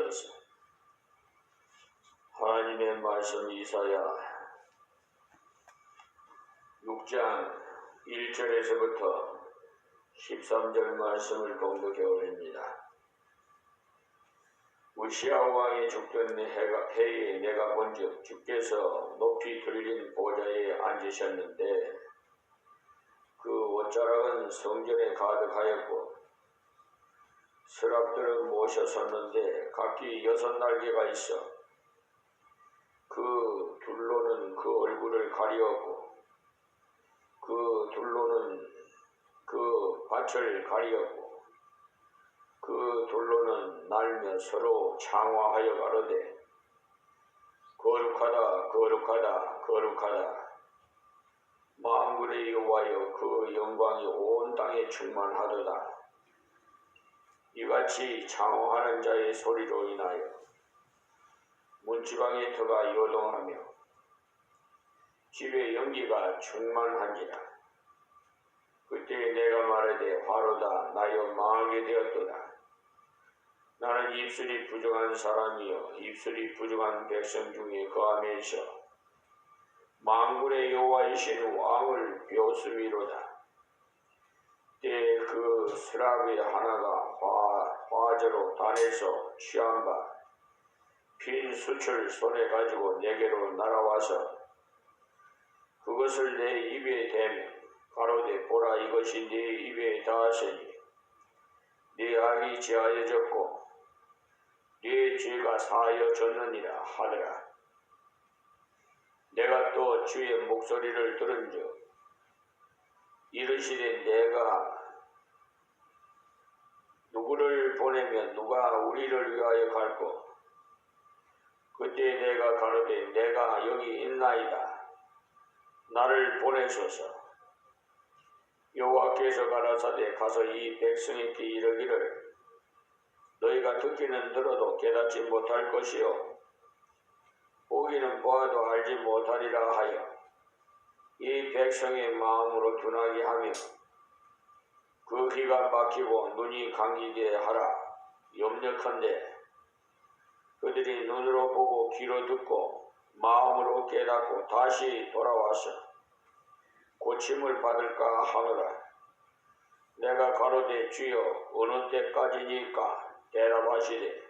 이어서 하나님의 말씀 이사야 6장 1절에서부터 13절 말씀을 공독해 올립니다. 우시야 왕이 죽던 해에 내가 본즉 주께서 높이 들린 보좌에 앉으셨는데 그 옷자락은 성전에 가득하였고 서랍들은 모셔 섰는데 각기 6날개가 있어 그 둘로는 그 얼굴을 가리었고 그 둘로는 그 밭을 가리었고 그 둘로는 날며 서로 창화하여 가로되 거룩하다 거룩하다 거룩하다 만군의 여호와여 그 영광이 온 땅에 충만하도다. 이같이 창호하는 자의 소리로 인하여 문지방의 터가 요동하며 집의 연기가 충만한지라. 그때 내가 말하되 화로다 나여 망하게 되었도다. 나는 입술이 부정한 사람이요 입술이 부정한 백성 중에 거하면서 만군의 여호와이신 왕을 벼스미로다. 때에 그 스랍의 하나가 화저로 단에서 취한 바 빈 숯을 손에 가지고 내게로 날아와서 그것을 내 입에 대며 가로되 보라 이것이 네 입에 닿았으니 네 악이 제하여졌고 네 죄가 사하여졌느니라 하더라. 내가 또 주의 목소리를 들은즉 이르시되 내가 누구를 보내면 누가 우리를 위하여 갈꼬. 그때 내가 가로되 내가 여기 있나이다. 나를 보내소서. 여호와께서 가라사대 가서 이 백성에게 이르기를 너희가 듣기는 들어도 깨닫지 못할 것이요 보기는 보아도 알지 못하리라 하여 이 백성의 마음으로 둔하게 하며 그 귀가 막히고 눈이 감기게 하라. 염려컨대 그들이 눈으로 보고 귀로 듣고 마음으로 깨닫고 다시 돌아와서 고침을 받을까 하노라. 내가 가로되 주여 어느 때까지니까 대답하시되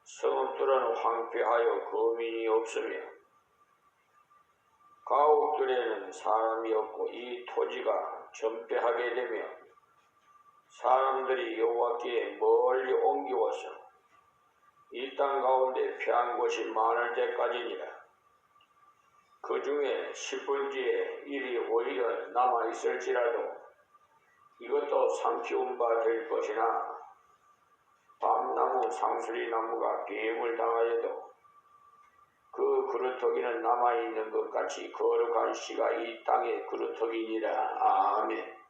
성읍들은 황폐하여 거민이 없으며 가옥들에는 사람이 없고 이 토지가 전폐하게 되며 사람들이 여호와께 멀리 옮기워서 이 땅 가운데 피한 곳이 많을 때까지니라. 그 중에 10분지의 1이 오히려 남아있을지라도 이것도 삼키운 바 될 것이나 밤나무 상수리나무가 비임을 당하여도 그 그루터기는 남아있는 것 같이 거룩한 씨가 이 땅의 그루터기니라. 아멘.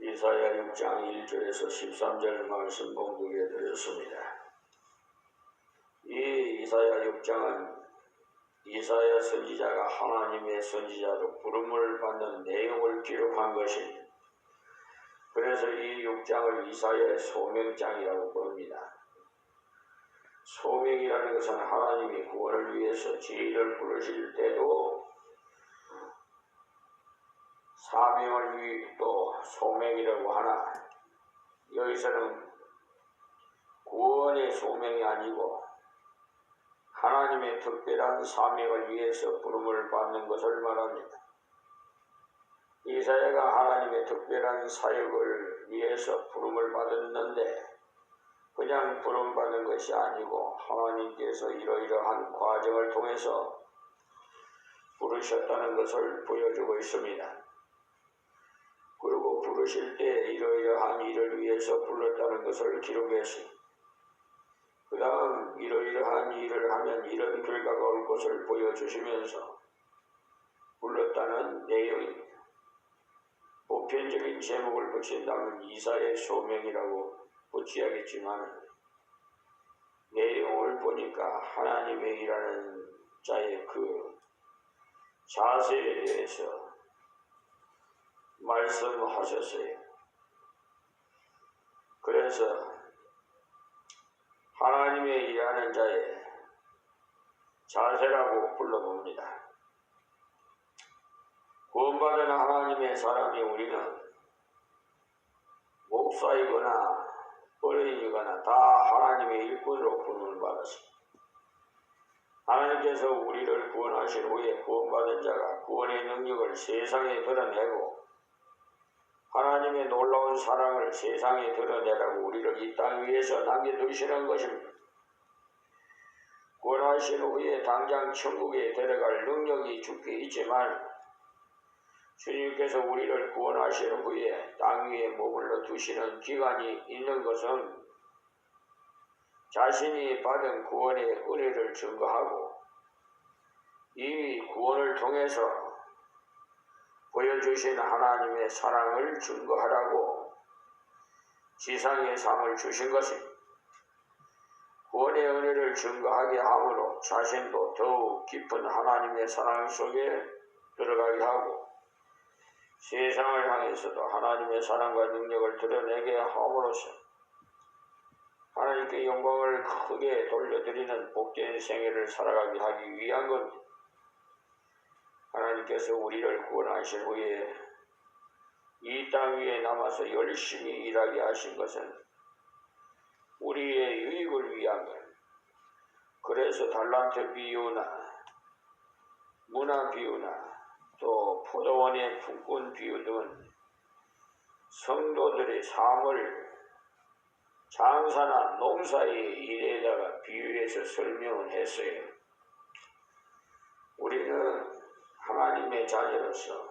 이사야 6장 1절에서 13절 말씀 공독해 드렸습니다. 이 이사야 6장은 이사야 선지자가 하나님의 선지자로 부름을 받는 내용을 기록한 것입니다. 그래서 이 6장을 이사야의 소명장이라고 부릅니다. 소명이라는 것은 하나님이 구원을 위해서 죄인을 부르실 때도 사명을 위해 또 소명이라고 하나 여기서는 구원의 소명이 아니고 하나님의 특별한 사명을 위해서 부름을 받는 것을 말합니다. 이사야가 하나님의 특별한 사역을 위해서 부름을 받았는데 그냥 부름받은 것이 아니고 하나님께서 이러이러한 과정을 통해서 부르셨다는 것을 보여주고 있습니다. 그리고 부르실 때 이러이러한 일을 위해서 불렀다는 것을 기록했습니다. 그 다음 이러이러한 일을 하면 이런 결과가 올 것을 보여주시면서 불렀다는 내용입니다. 보편적인 제목을 붙인다면 이사야의 소명이라고 붙여야겠지만 내용을 보니까 하나님의 일하는 자의 그 자세에 대해서 말씀하셨어요. 그래서 하나님의 일하는 자의 자세라고 불러봅니다. 구원받은 하나님의 사람이 우리는 목사이거나 어린이거나 다 하나님의 일꾼으로 부름을 받았습니다. 하나님께서 우리를 구원하신 후에 구원받은 자가 구원의 능력을 세상에 드러내고 하나님의 놀라운 사랑을 세상에 드러내라고 우리를 이 땅 위에서 남겨두시는 것입니다. 구원하신 후에 당장 천국에 데려갈 능력이 주께 있지만 주님께서 우리를 구원하신 후에 땅 위에 머물러 두시는 기간이 있는 것은 자신이 받은 구원의 은혜를 증거하고 이미 구원을 통해서 보여주신 하나님의 사랑을 증거하라고 지상의 삶을 주신 것입니다. 구원의 은혜를 증거하게 함으로 자신도 더욱 깊은 하나님의 사랑 속에 들어가게 하고 세상을 향해서도 하나님의 사랑과 능력을 드러내게 함으로써 하나님께 영광을 크게 돌려드리는 복된 생애를 살아가게 하기 위한 겁니다. 하나님께서 우리를 구원하신 후에 이 땅 위에 남아서 열심히 일하게 하신 것은 우리의 유익을 위한 것. 그래서 달란트 비유나 문화 비유나 또 포도원의 품꾼 비유 등 성도들의 삶을 장사나 농사의 일에다가 비유해서 설명을 했어요. 우리는 하나님의 자녀로서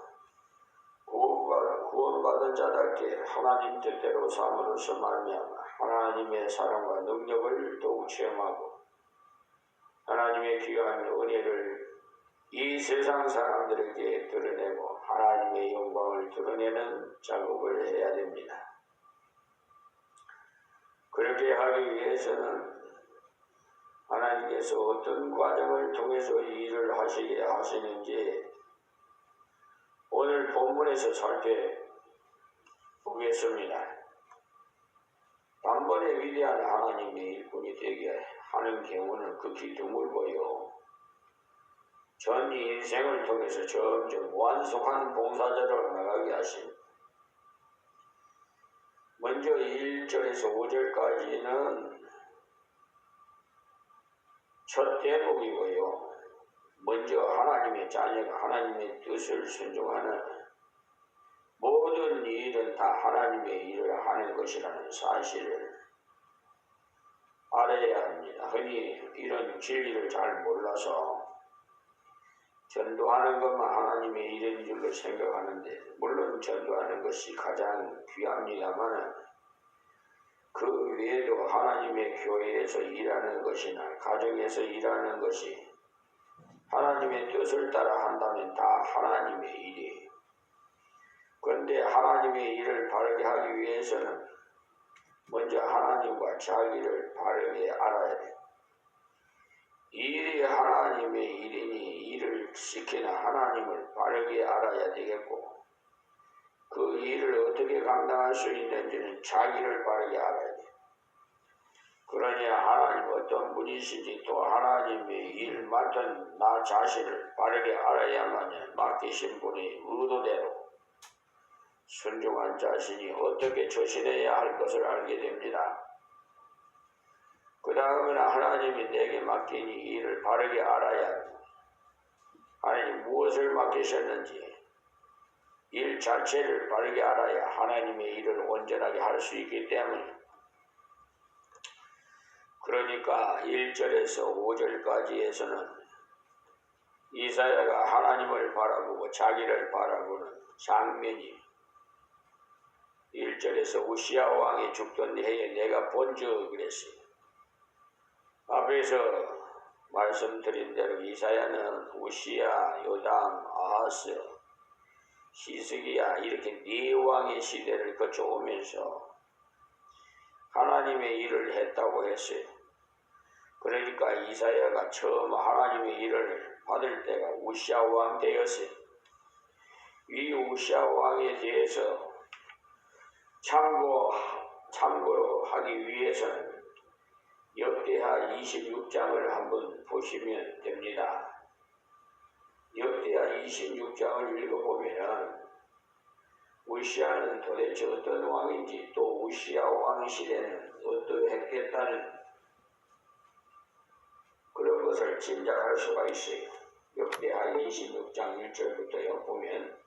구원받은 자답게 하나님 뜻대로 삶으로서 말미암아 하나님의 사랑과 능력을 더욱 체험하고 하나님의 귀한 은혜를 이 세상 사람들에게 드러내고 하나님의 영광을 드러내는 작업을 해야 됩니다. 그렇게 하기 위해서는 하나님께서 어떤 과정을 통해서 일을 하시게 하시는지 오늘 본문에서 살펴보겠습니다. 단번에 위대한 하나님의 일꾼이 되게 하는 경우는 극히 드물고요. 전 인생을 통해서 점점 완숙한 봉사자로 나가게 하십니다. 먼저 1절에서 5절까지는 첫 대목이고요. 먼저 하나님의 자녀가 하나님의 뜻을 순종하는 모든 일은 다 하나님의 일을 하는 것이라는 사실을 알아야 합니다. 흔히 이런 진리를 잘 몰라서 전도하는 것만 하나님의 일인 줄로 생각하는데 물론 전도하는 것이 가장 귀합니다만 그 외에도 하나님의 교회에서 일하는 것이나 가정에서 일하는 것이 하나님의 뜻을 따라 한다면 다 하나님의 일이에요. 그런데 하나님의 일을 바르게 하기 위해서는 먼저 하나님과 자기를 바르게 알아야 돼요. 일이 하나님의 일이니 일을 시키는 하나님을 바르게 알아야 되겠고 그 일을 어떻게 감당할 수 있는지는 자기를 바르게 알아야 돼요. 그러니 하나님 어떤 분이신지 또 하나님의 일 맡은 나 자신을 바르게 알아야만 맡기신 분의 의도대로 순종한 자신이 어떻게 처신해야 할 것을 알게 됩니다. 그 다음에는 하나님이 내게 맡긴 이 일을 바르게 알아야 합니다. 하나님 무엇을 맡기셨는지 일 자체를 바르게 알아야 하나님의 일을 온전하게 할 수 있기 때문에 그러니까 1절에서 5절까지에서는 이사야가 하나님을 바라보고 자기를 바라보는 장면이 1절에서 우시야 왕이 죽던 해에 내가 본 적 그랬어요. 앞에서 말씀드린 대로 이사야는 우시야, 요담, 아하스, 히스기야 이렇게 네 왕의 시대를 거쳐오면서 하나님의 일을 했다고 했어요. 그러니까 이사야가 처음 하나님의 일을 받을 때가 우시야 왕 때였어요. 이 우시야 왕에 대해서 참고하기 위해서는 역대하 26장을 한번 보시면 됩니다. 역대하 26장을 읽어보면 우시아는 도대체 어떤 왕인지, 또 우시아 왕 시대는 어떠했겠다는 그런 것을 짐작할 수가 있어요. 역대하 26장 1절부터 보면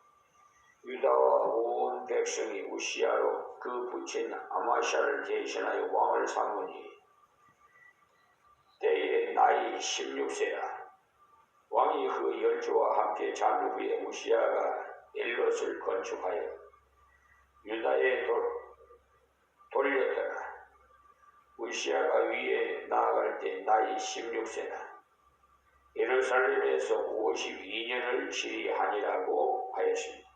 유다와 온 백성이 우시아로 그 부친 아마샤를 대신하여 왕을 삼으니 때에 나이 16세라. 왕이 그 열조와 함께 잔 후에 우시아가 엘롯을 건축하여 유다에 돌렸더라. 우시아가 위에 나아갈 때 나이 16세라. 예루살렘에서 52년을 지리하니라고 하였습니다.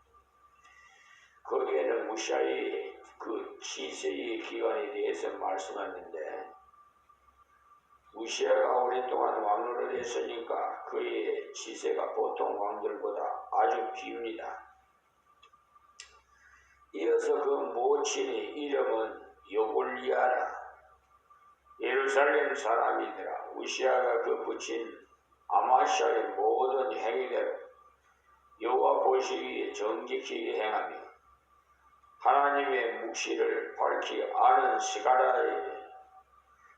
거기에는 우시아의 그 치세의 기간에 대해서 말씀하는데, 우시아가 오랫동안 왕으로 했으니까 그의 치세가 보통 왕들보다 아주 깁니다. 이어서 그 모친의 이름은 여골리아라. 예루살렘 사람이더라. 우시아가 그 부친 아마샤의 모든 행위대로 여호와 보시기에 정직히 행하며 하나님의 묵시를 밝히 아는 스가랴에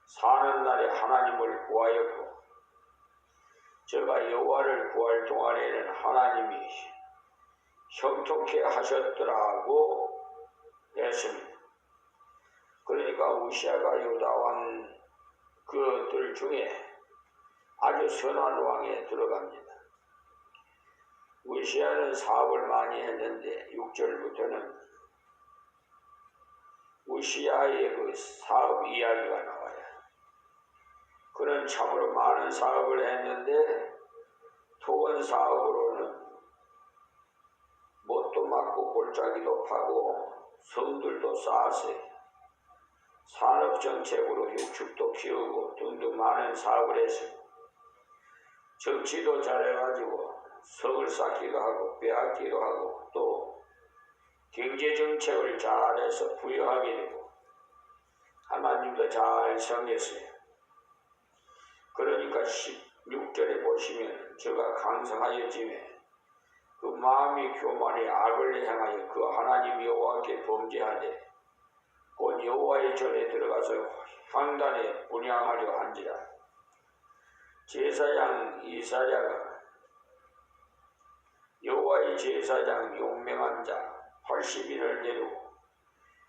사는 날에 하나님을 구하였고, 저가 여호와를 구할 동안에는 하나님이 형통케 하셨더라고 했습니다. 그러니까 우시아가 유다 왕 그들 중에 아주 선한 왕에 들어갑니다. 우시아는 사업을 많이 했는데 6절부터는 우시아의 그 사업 이야기가 나와요. 그는 참으로 많은 사업을 했는데 토건 사업으로는 못도 맞고 골짜기도 파고 성들도 쌓았어요. 산업정책으로 육축도 키우고 등등 많은 사업을 했어요. 정치도 잘해가지고 성을 쌓기도 하고 빼앗기도 하고, 또 경제정책을 잘해서 부여하게 되고 하나님도 잘 섬겼어요. 그러니까 16절에 보시면 저가 강성하였지매 그 마음이 교만히 악을 행하여 그 하나님 여호와께 범죄하되 곧 여호와의 전에 들어가서 향단에 분향하려 한지라. 제사장 이사야가 여호와의 제사장 용맹한 자 80인을 데리고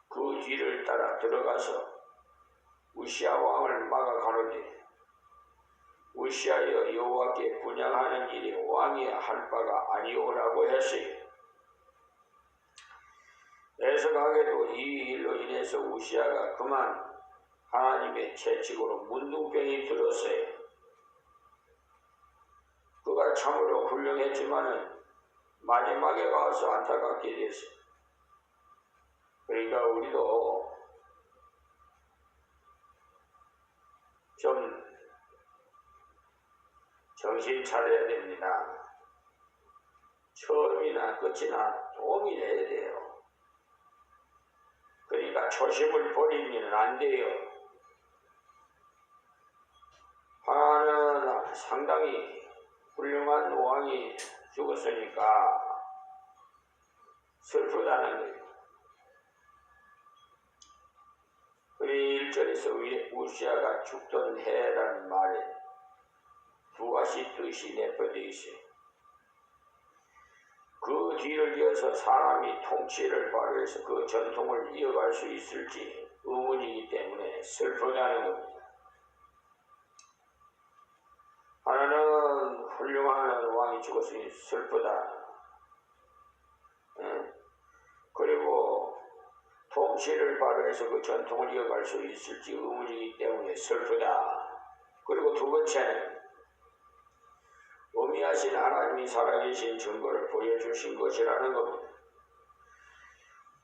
그 뒤를 따라 들어가서 우시아 왕을 막아 가로되, 우시아여 여호와께 분향하는 일이 왕이 할 바가 아니오라고 했어요. 애석하게도 이 일로 인해서 우시아가 그만 하나님의 채찍으로 문둥병이 들었어요. 그가 참으로 훌륭했지만은 마지막에 가서 안타깝게 됐어요. 그러니까 우리도 좀 정신 차려야 됩니다. 처음이나 끝이나 동일해야 돼요. 그러니까 초심을 버리면 안 돼요. 하나는 상당히 훌륭한 왕이 죽었으니까 슬프다는 거예요. 우리 1절에서 우시아가 죽던 해라는 말에 두 가지 뜻이 내포되어 있어요. 그 뒤를 이어서 사람이 통치를 발휘해서 그 전통을 이어갈 수 있을지 의문이기 때문에 슬프다는 겁니다. 하나는 훌륭한 왕이 죽었으니 슬프다. 그리고 통치를 발휘해서 그 전통을 이어갈 수 있을지 의문이기 때문에 슬프다. 그리고 두 번째는 어미하신 하나님이 살아계신 증거를 보여주신 것이라는 겁니다.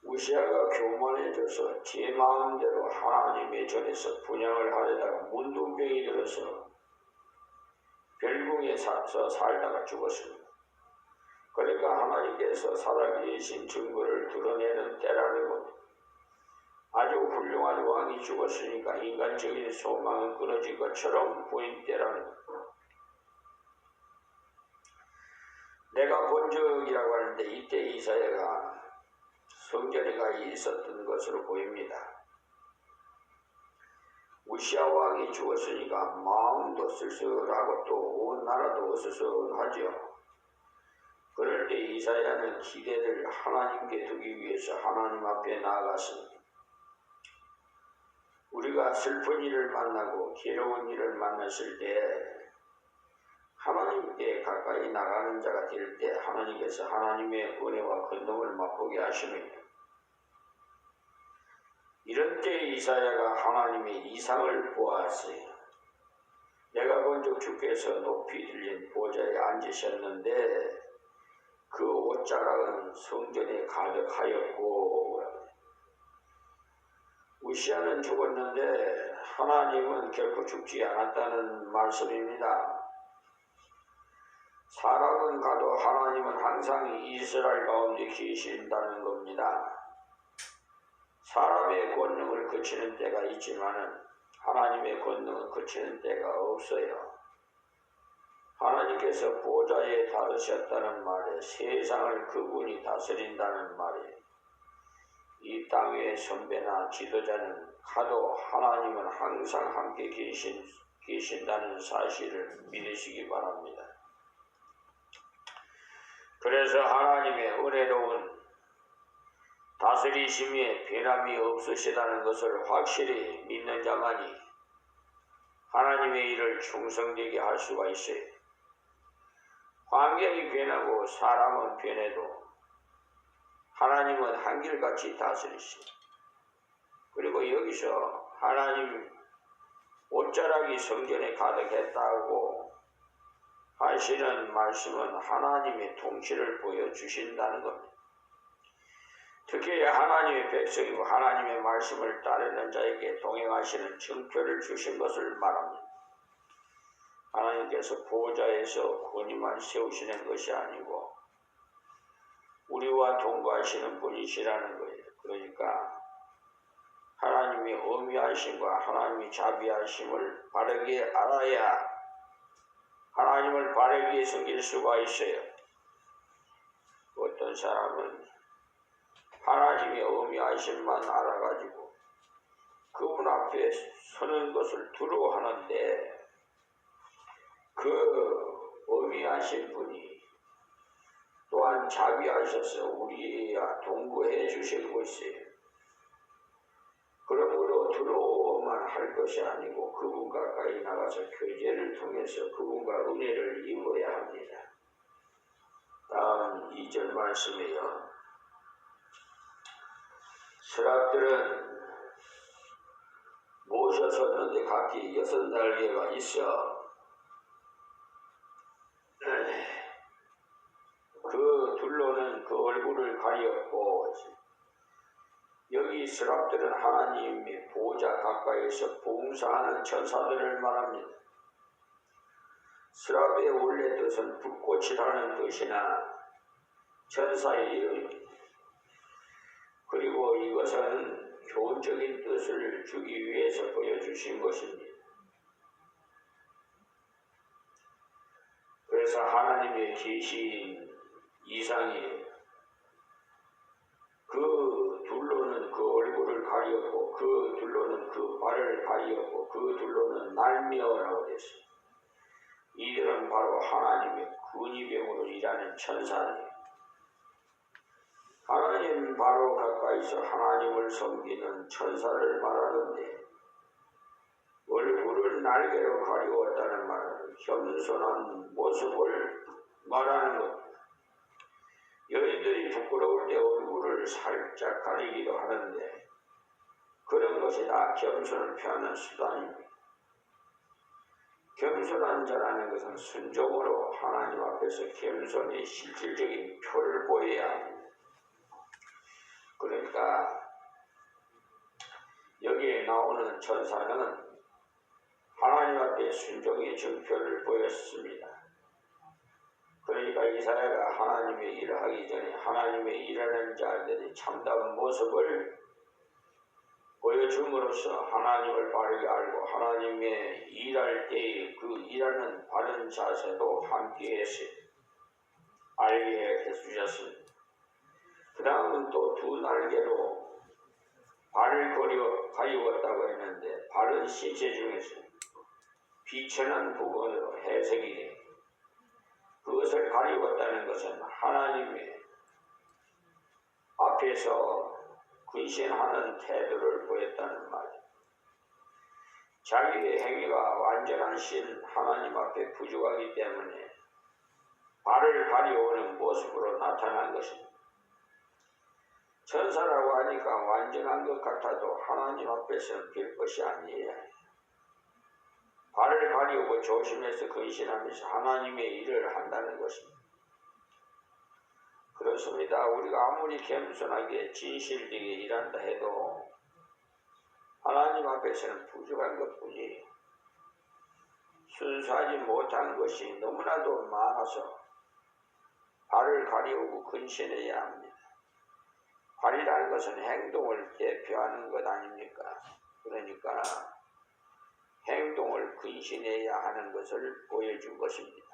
우시아가 교만해져서 제 마음대로 하나님의 전에서 분향을 하려다가 문둥병이 들어서 별궁에 살다가 죽었습니다. 그러니까 하나님께서 살아계신 증거를 드러내는 때라는 겁니다. 아주 훌륭한 왕이 죽었으니까 인간적인 소망은 끊어진 것처럼 보인 때라는 것. 내가 본 적이라고 하는데 이때 이사야가 성전에 가 있었던 것으로 보입니다. 우시아 왕이 죽었으니까 마음도 쓸쓸하고 또 온 나라도 어수선하죠. 그럴 때 이사야는 기대를 하나님께 두기 위해서 하나님 앞에 나아갔습니다. 우리가 슬픈 일을 만나고 괴로운 일을 만났을 때 하나님께 가까이 나가는 자가 될 때 하나님께서 하나님의 은혜와 권능을 맛보게 하시느니라. 이런 때 이사야가 하나님의 이상을 보았어요. 내가 본즉 주께서 높이 들린 보좌에 앉으셨는데 그 옷자락은 성전에 가득하였고, 우시아는 죽었는데 하나님은 결코 죽지 않았다는 말씀입니다. 사람은 가도 하나님은 항상 이스라엘 가운데 계신다는 겁니다. 사람의 권능을 거치는 때가 있지만은 하나님의 권능은 거치는 때가 없어요. 하나님께서 보좌에 다르셨다는 말에 세상을 그분이 다스린다는 말에 이 땅의 선배나 지도자는 가도 하나님은 항상 함께 계신다는 사실을 믿으시기 바랍니다. 그래서 하나님의 은혜로운 다스리심에 변함이 없으시다는 것을 확실히 믿는 자만이 하나님의 일을 충성되게 할 수가 있어요. 환경이 변하고 사람은 변해도 하나님은 한결같이 다스리시고, 그리고 여기서 하나님 옷자락이 성전에 가득했다고 하시는 말씀은 하나님의 통치를 보여주신다는 겁니다. 특히 하나님의 백성이고 하나님의 말씀을 따르는 자에게 동행하시는 증표를 주신 것을 말합니다. 하나님께서 보좌에서 권위만 세우시는 것이 아니고 우리와 동거하시는 분이시라는 거예요. 그러니까 하나님의 어미하심과 하나님의 자비하심을 바르게 알아야 하나님을 바르게 섬길 수가 있어요. 어떤 사람은 하나님의 어미하심만 알아가지고 그분 앞에 서는 것을 두려워하는데 그 어미하신 분이 또한 자비하셔서 우리와 동거해 주시고 있어요. 그러므로 두려워만 할 것이 아니고 그분 가까이 나가서 교제를 통해서 그분과 은혜를 입어야 합니다. 다음 2절 말씀이요. 스랍들은 모셔섰는데 각기 6날개가 있어 그 둘로는 그 얼굴을 가렸고, 여기 스랍들은 하나님의 보좌 가까이서 봉사하는 천사들을 말합니다. 스랍의 원래 뜻은 불꽃이라는 뜻이나 천사의 이름입니다. 그리고 이것은 교훈적인 뜻을 주기 위해서 보여주신 것입니다. 그래서 하나님의 계시인 이상이 그 둘로는 그 얼굴을 가렸고 그 둘로는 그 발을 가렸고 그 둘로는 날며라고 됐어요. 이들은 바로 하나님의 근위병으로 일하는 천사들이에요. 하나님 바로 가까이서 하나님을 섬기는 천사를 말하는데 얼굴을 날개로 가리웠다는 말은 겸손한 모습을 말하는 겁니다. 여인들이 부끄러울 때 얼굴을 살짝 가리기도 하는데 그런 것이 다 겸손을 표하는 수단입니다. 겸손한 자라는 것은 순종으로 하나님 앞에서 겸손의 실질적인 표를 보여야 합니다. 그러니까 여기에 나오는 천사는 하나님 앞에 순종의 증표를 보였습니다. 그러니까 이사야가 하나님의 일을 하기 전에 하나님의 일하는 자들의 참다운 모습을 보여줌으로써 하나님을 바르게 알고 하나님의 일할 때의 그 일하는 바른 자세도 함께해서 알게 해주셨습니다. 그 다음은 또 두 날개로 발을 가리웠다고 했는데 바른 시체 중에서 비천한 부분으로 해석이 돼. 그것을 가리웠다는 것은 하나님의 앞에서 근신하는 태도를 보였다는 말이에요. 자기의 행위가 완전한 신 하나님 앞에 부족하기 때문에 발을 가리우는 모습으로 나타난 것입니다. 천사라고 하니까 완전한 것 같아도 하나님 앞에서는 별 것이 아니에요. 발을 가리우고 조심해서 근신하면서 하나님의 일을 한다는 것입니다. 그렇습니다. 우리가 아무리 겸손하게 진실되게 일한다 해도 하나님 앞에서는 부족한 것뿐이에요. 순수하지 못한 것이 너무나도 많아서 발을 가리우고 근신해야 합니다. 발이라는 것은 행동을 대표하는 것 아닙니까? 그러니까 행동을 근신해야 하는 것을 보여준 것입니다.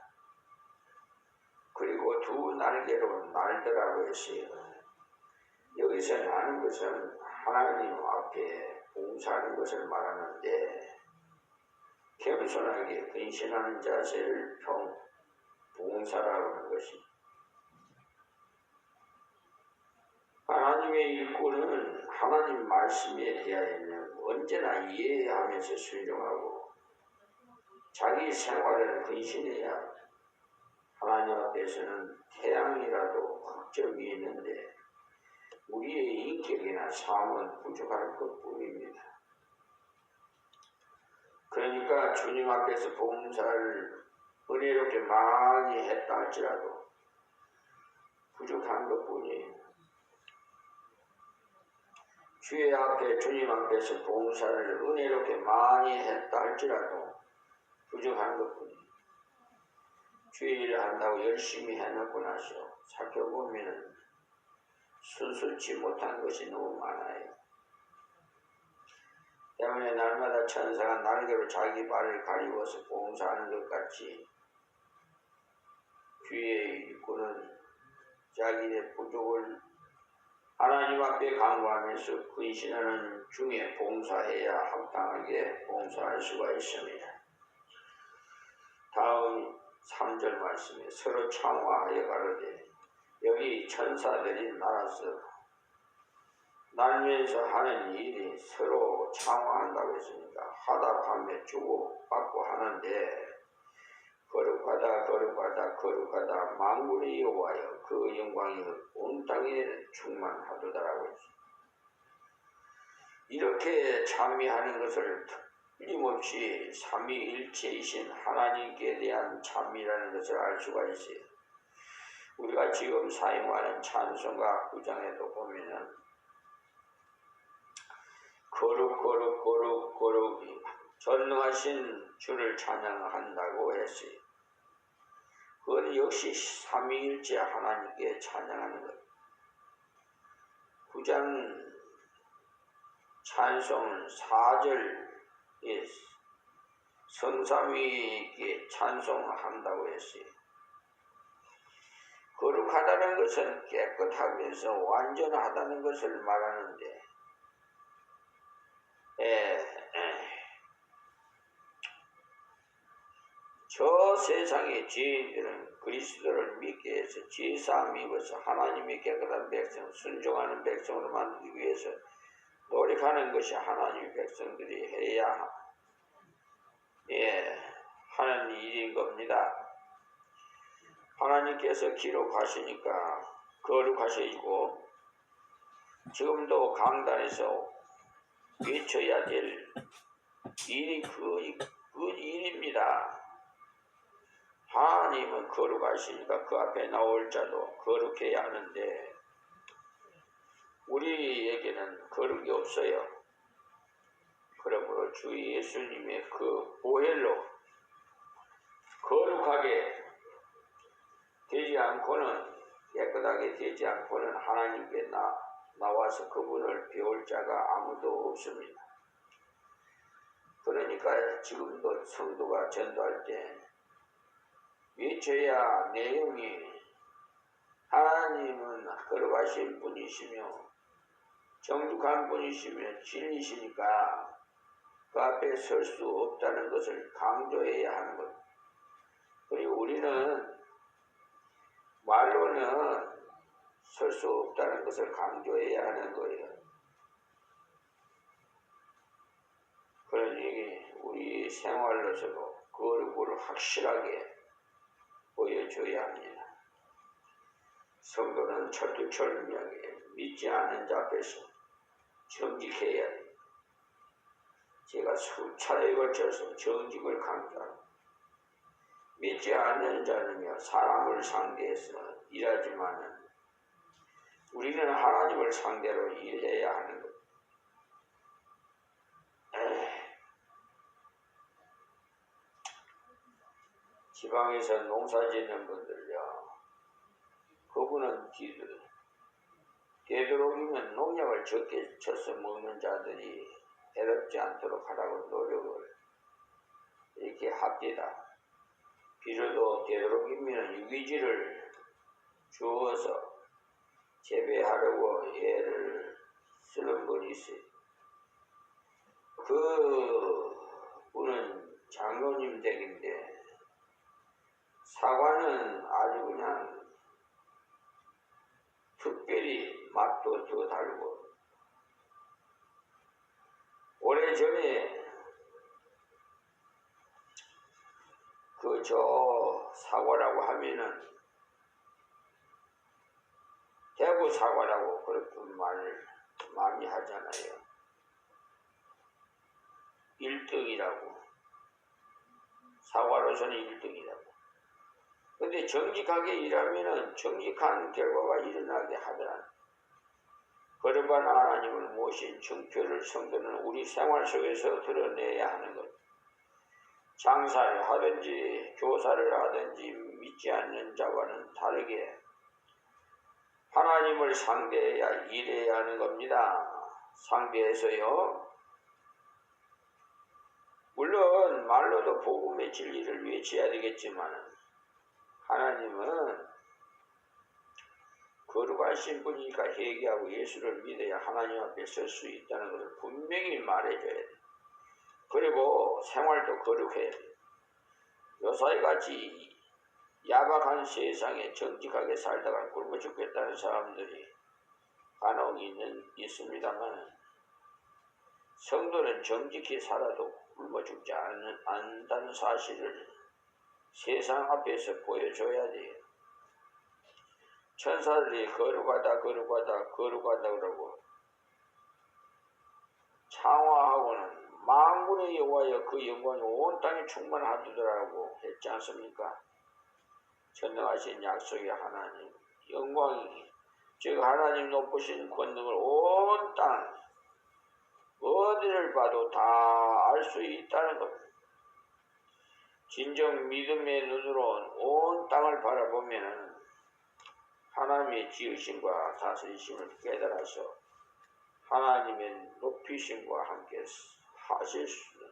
그리고 두 날개로 날더라고 했어요. 여기서 나는 것은 하나님 앞에 봉사하는 것을 말하는데 겸손하게 근신하는 자세를 봉사라고 하는 것입니다. 하나님의 일꾼은 하나님 말씀에 대하여는 언제나 이해하면서 순종하고 자기 생활을 근신해야 합니다. 하나님 앞에서는 태양이라도 흑적이 있는데 우리의 인격이나 삶은 부족할 것뿐입니다. 그러니까 주님 앞에서 봉사를 은혜롭게 많이 했다 할지라도 부족한 것뿐이에요. 주의 앞에 주님 앞에서 봉사를 은혜롭게 많이 했다 할지라도 부족한 것뿐이에요. 주의 일을 한다고 열심히 해놓고 나서 살펴보면 순수치 못한 것이 너무 많아요. 때문에 날마다 천사가 날개로 자기 발을 가리워서 봉사하는 것 같이 주의 일꾼은 자기의 부족을 하나님 앞에 간구하면서 근신하는 중에 봉사해야 합당하게 봉사할 수가 있습니다. 다음 3절 말씀에 서로 창화하여 가로되 여기 천사들이 날면서 하는 일이 서로 창화한다고 했으니까 화답하며 주고받고 하는데 거룩하다 만군의 여호와여 그 영광이 온 땅에 충만하도다라고 했습니다. 이렇게 찬미하는 것을 틀림없이 삼위일체이신 하나님께 대한 찬미라는 것을 알 수가 있어요. 우리가 지금 사용하는 찬송가 9장에도 보면은 거룩 전능하신 주를 찬양한다고 했어요. 그건 역시 삼위일체 하나님께 찬양하는 것. 9장 찬송 4절에 성삼위께 찬송한다고 했어요. 거룩하다는 것은 깨끗하면서 완전하다는 것을 말하는데 저 세상의 죄인들은 그리스도를 믿게 해서 죄사함 입어서 하나님의 깨끗한 백성, 순종하는 백성으로 만들기 위해서 노력하는 것이 하나님의 백성들이 해야 하는 일인 겁니다. 하나님께서 기록하시니까 거룩하시고 지금도 강단에서 외쳐야 될 일이 그 일입니다. 하나님은 거룩하시니까 그 앞에 나올 자도 거룩해야 하는데 우리에게는 거룩이 없어요. 그러므로 주 예수님의 그 보혈로 거룩하게 되지 않고는 깨끗하게 되지 않고는 하나님께 나와서 그분을 배울 자가 아무도 없습니다. 그러니까 지금도 성도가 전도할 때 외쳐야 내용이 하나님은 걸어가신 분이시며 정직한 분이시며 진리시니까 그 앞에 설 수 없다는 것을 강조해야 하는 것. 그리고 우리는 말로는 설 수 없다는 것을 강조해야 하는 거예요. 그러니 우리 생활로서도 그 얼굴을 확실하게 보여줘야 합니다. 성도는 철두철미하게 믿지 않는 자 앞에서 정직해야 합니다. 제가 수차례에 걸쳐서 정직을 강조합니다. 믿지 않는 자는요, 사람을 상대해서 일하지만은 우리는 하나님을 상대로 일해야 하는 것. 지방에서 농사 짓는 분들요, 그분은 되도록이면 농약을 적게 쳐서 먹는 자들이 해롭지 않도록 하라고 노력을 이렇게 합디다. 비료도 되도록이면 유기질을 주어서 재배하려고 애를 쓰는 분이 있어요. 그 분은 장로님 댁인데 사과는 아주 그냥 특별히 맛도 더 달고, 오래전에 저 사과라고 하면은 대구 사과라고 그렇게 말을 많이 하잖아요. 1등이라고. 사과로서는 1등이라고. 근데 정직하게 일하면은 정직한 결과가 일어나게 하더라. 거룩한 하나님을 모신 증표를 성도는 우리 생활 속에서 드러내야 하는 것. 장사를 하든지 교사를 하든지 믿지 않는 자와는 다르게 하나님을 상대해야 일해야 하는 겁니다. 상대해서요. 물론 말로도 복음의 진리를 외쳐야 되겠지만 하나님은 거룩하신 분이니까 회개하고 예수를 믿어야 하나님 앞에 설 수 있다는 것을 분명히 말해줘야 돼. 그리고 생활도 거룩해야 돼. 요사이같이 야박한 세상에 정직하게 살다가 굶어 죽겠다는 사람들이 간혹 있습니다만 성도는 정직히 살아도 굶어 죽지 않는다는 사실을 세상 앞에서 보여줘야 돼요. 천사들이 거룩하다 그러고 창화하고는 만군의 여호와여 그 영광이 온 땅에 충만하더라고 했지 않습니까? 전능하신 약속의 하나님 영광이, 즉 하나님 높으신 권능을 온 땅 어디를 봐도 다 알 수 있다는 것. 진정 믿음의 눈으로 온 땅을 바라보면 하나님의 지으심과 다스리심을 깨달아서 하나님의 높이심과 함께 하실 수는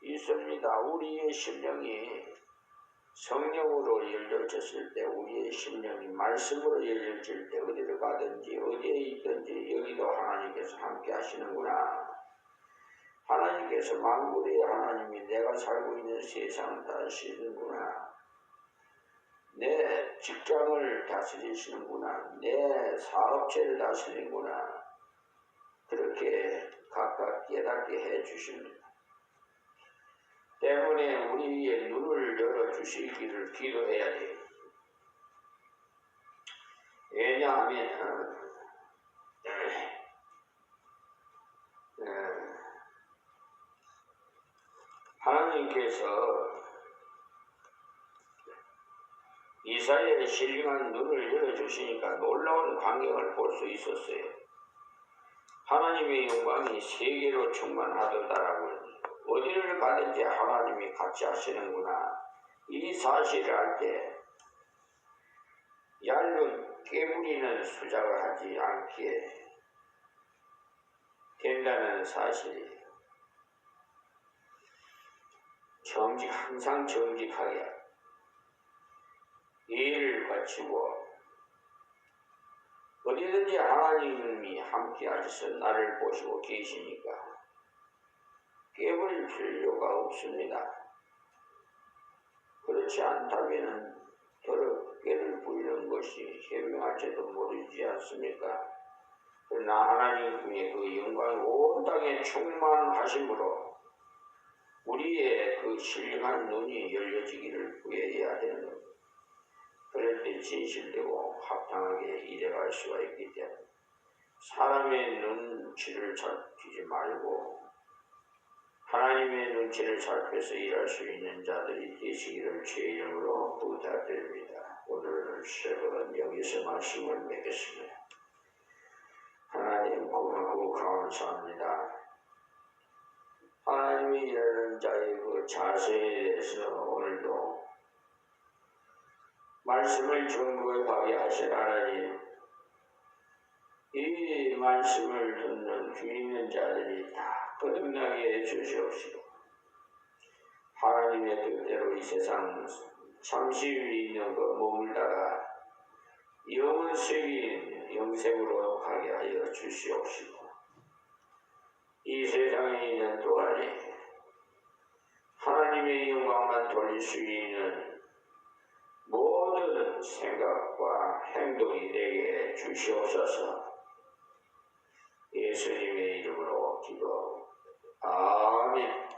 있습니다. 우리의 심령이 성령으로 열려졌을 때, 우리의 심령이 말씀으로 열려질 때 어디를 가든지 어디에 있든지 여기도 하나님께서 함께 하시는구나. 하나님께서 만물의 하나님이 내가 살고 있는 세상을 다스리시는구나. 내 직장을 다스리시는구나. 내 사업체를 다스리는구나. 그렇게 각각 깨닫게 해주십니다. 때문에 우리의 눈을 열어주시기를 기도해야 돼요. 왜냐하면 하나님께서 이사야의 신령한 눈을 열어주시니까 놀라운 광경을 볼 수 있었어요. 하나님의 영광이 세계로 충만하더라고요. 어디를 가든지 하나님이 같이 하시는구나. 이 사실을 알 때 얇은 깨부리는 수작을 하지 않게 된다는 사실이 항상 정직하게 예의를 갖추고 어디든지 하나님이 함께 하셔서 나를 보시고 계시니까 깨버릴 필요가 없습니다. 그렇지 않다면 깨를 부리는 것이 현명할지도 모르지 않습니까? 그러나 하나님의 그 영광이 온 땅에 충만하심으로 우리의 그 신령한 눈이 열려지기를 구해야 되는 것. 그럴 때 진실되고 합당하게 일해갈 수가 있기 때문에 사람의 눈치를 살피지 말고 하나님의 눈치를 살펴서 일할 수 있는 자들이 되시기를 주의 이름으로 부탁드립니다. 오늘 새벽은 여기서 말씀을 맺겠습니다. 하나님 고맙고 감사합니다. 하나님이 일하는 자의 그 자세에 대해서 오늘도 말씀을 정교하게 하신 하나님, 이 말씀을 듣는 귀 있는 자들이 다 거듭나게 해주시옵시고 하나님의 뜻대로 이 세상 잠시 위에 있는 그 머물다가 영원세계인 영생으로 가게 하여 주시옵시고 이 세상에 있는 동안에 하나님의 영광만 돌릴 수 있는 모든 생각과 행동이 되게 주시옵소서. 예수님의 이름으로 기도. 아멘.